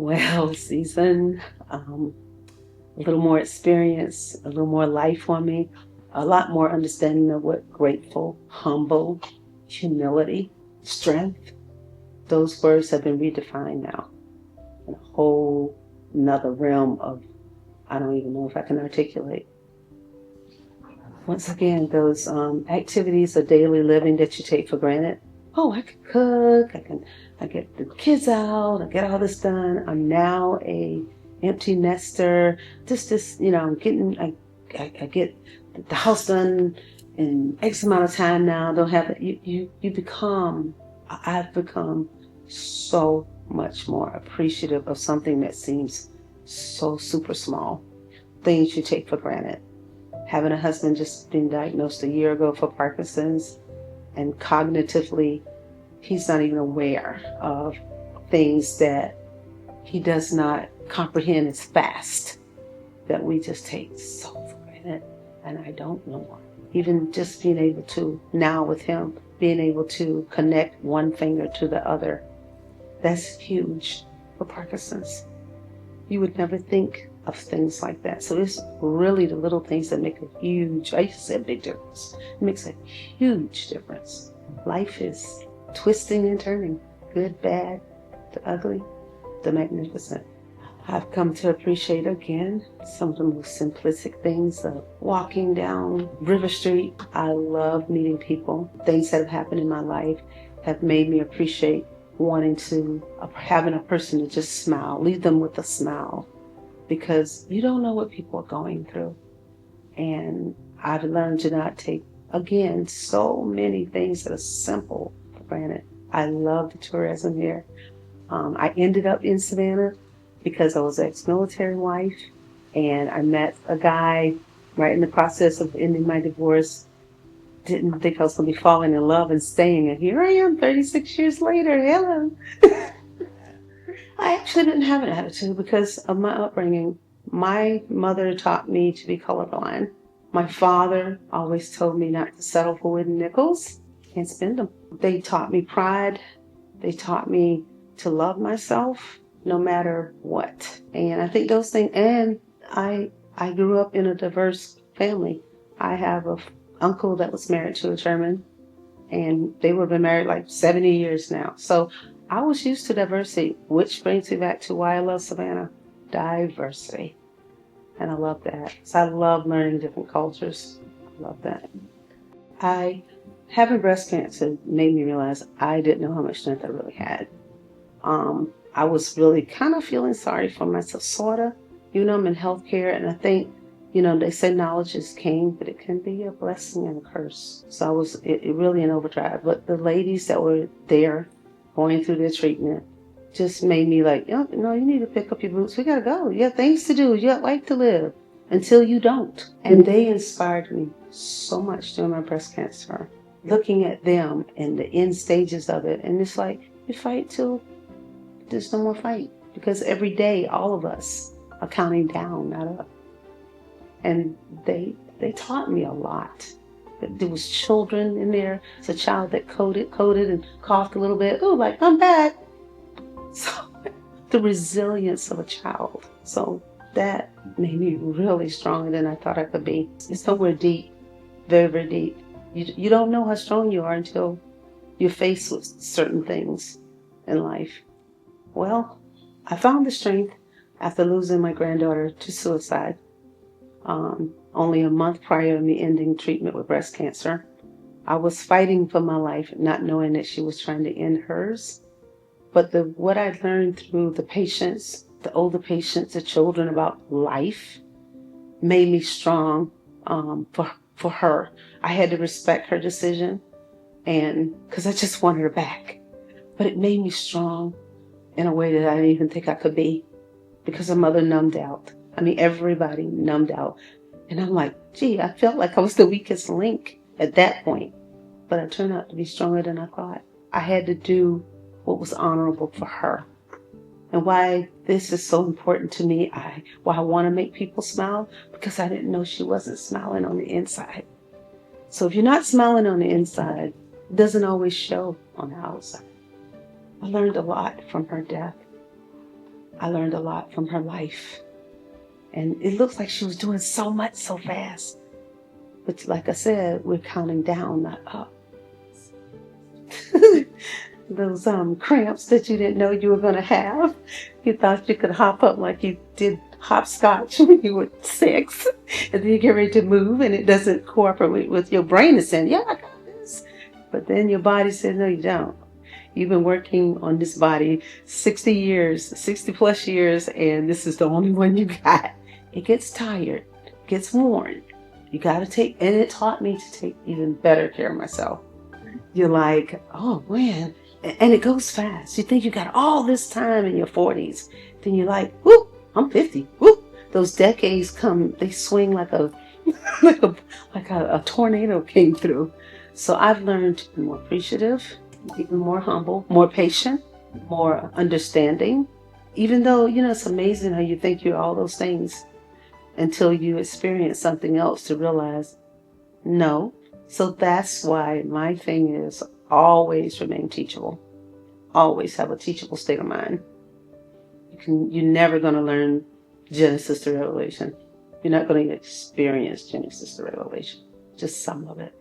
well seasoned, a little more experience, a little more life on me, a lot more understanding of what grateful, humble, humility, strength, those words have been redefined now in a whole another realm of, I don't even know if I can articulate. Once again, those activities of daily living that you take for granted. Oh, I can cook. I get the kids out. I get all this done. I'm now a empty nester. I'm getting. I get the house done in X amount of time now. Don't have it. You become. I've become so much more appreciative of something that seems so super small. Things you take for granted. Having a husband just been diagnosed a year ago for Parkinson's, and cognitively, he's not even aware of things that he does not comprehend as fast, that we just take so for granted. And I don't know why. Even just being able to, now with him, being able to connect one finger to the other, that's huge for Parkinson's. You would never think of things like that. So it's really the little things that make a huge, I used to say a big difference. It makes a huge difference. Life is twisting and turning, good, bad, the ugly, the magnificent. I've come to appreciate again some of the most simplistic things of walking down River Street. I love meeting people. Things that have happened in my life have made me appreciate having a person to just smile, leave them with a smile, because you don't know what people are going through. And I've learned to not take, again, so many things that are simple for granted. I love the tourism here. I ended up in Savannah because I was an ex-military wife, and I met a guy right in the process of ending my divorce. Didn't think I was going to be falling in love and staying, and here I am 36 years later. Hello. I actually didn't have an attitude because of my upbringing. My mother taught me to be colorblind. My father always told me not to settle for wooden nickels and spend them. They taught me pride. They taught me to love myself no matter what. And I think those things, and I grew up in a diverse family. I have an uncle that was married to a German, and they would have been married like 70 years now. So I was used to diversity, which brings me back to why I love Savannah. Diversity. And I love that. So I love learning different cultures. I love that. Having breast cancer made me realize I didn't know how much strength I really had. I was really kind of feeling sorry for myself, sort of. I'm in healthcare, and I think, they say knowledge is king, but it can be a blessing and a curse. So I was it really in overdrive. But the ladies that were there going through their treatment just made me like, no, you need to pick up your boots. We got to go. You have things to do. You have life to live until you don't. And they inspired me so much during my breast cancer, looking at them and the end stages of it. And it's like, you fight till there's no more fight, because every day all of us are counting down, not up. And they taught me a lot. There was children in there. It's a child that coded and coughed a little bit. Oh, like, I'm back. So the resilience of a child. So that made me really stronger than I thought I could be. It's somewhere deep, very, very deep. You don't know how strong you are until you're faced with certain things in life. Well, I found the strength after losing my granddaughter to suicide. Only a month prior to me ending treatment with breast cancer. I was fighting for my life, not knowing that she was trying to end hers. But what I learned through the patients, the older patients, the children about life, made me strong for her. I had to respect her decision, and because I just wanted her back. But it made me strong in a way that I didn't even think I could be, because her mother numbed out. I mean, everybody numbed out. And I'm like, gee, I felt like I was the weakest link at that point. But I turned out to be stronger than I thought. I had to do what was honorable for her. And why this is so important to me, why I want to make people smile, because I didn't know she wasn't smiling on the inside. So if you're not smiling on the inside, it doesn't always show on the outside. I learned a lot from her death. I learned a lot from her life. And it looks like she was doing so much so fast. But like I said, we're counting down, not up. Those cramps that you didn't know you were going to have. You thought you could hop up like you did hopscotch when you were 6. And then you get ready to move and it doesn't cooperate with your brain is saying, yeah, I got this. But then your body said, no, you don't. You've been working on this body 60 years, 60 plus years, and this is the only one you got. It gets tired, gets worn. You got to take, and it taught me to take even better care of myself. You're like, oh man, and it goes fast. You think you got all this time in your 40s. Then you're like, whoop, I'm 50. Whoop. Those decades come, they swing like a like a tornado came through. So I've learned to be more appreciative, even more humble, more patient, more understanding. Even though, it's amazing how you think you're all those things until you experience something else to realize, no. So that's why my thing is always remain teachable. Always have a teachable state of mind. You're never going to learn Genesis to Revelation. You're not going to experience Genesis to Revelation. Just some of it.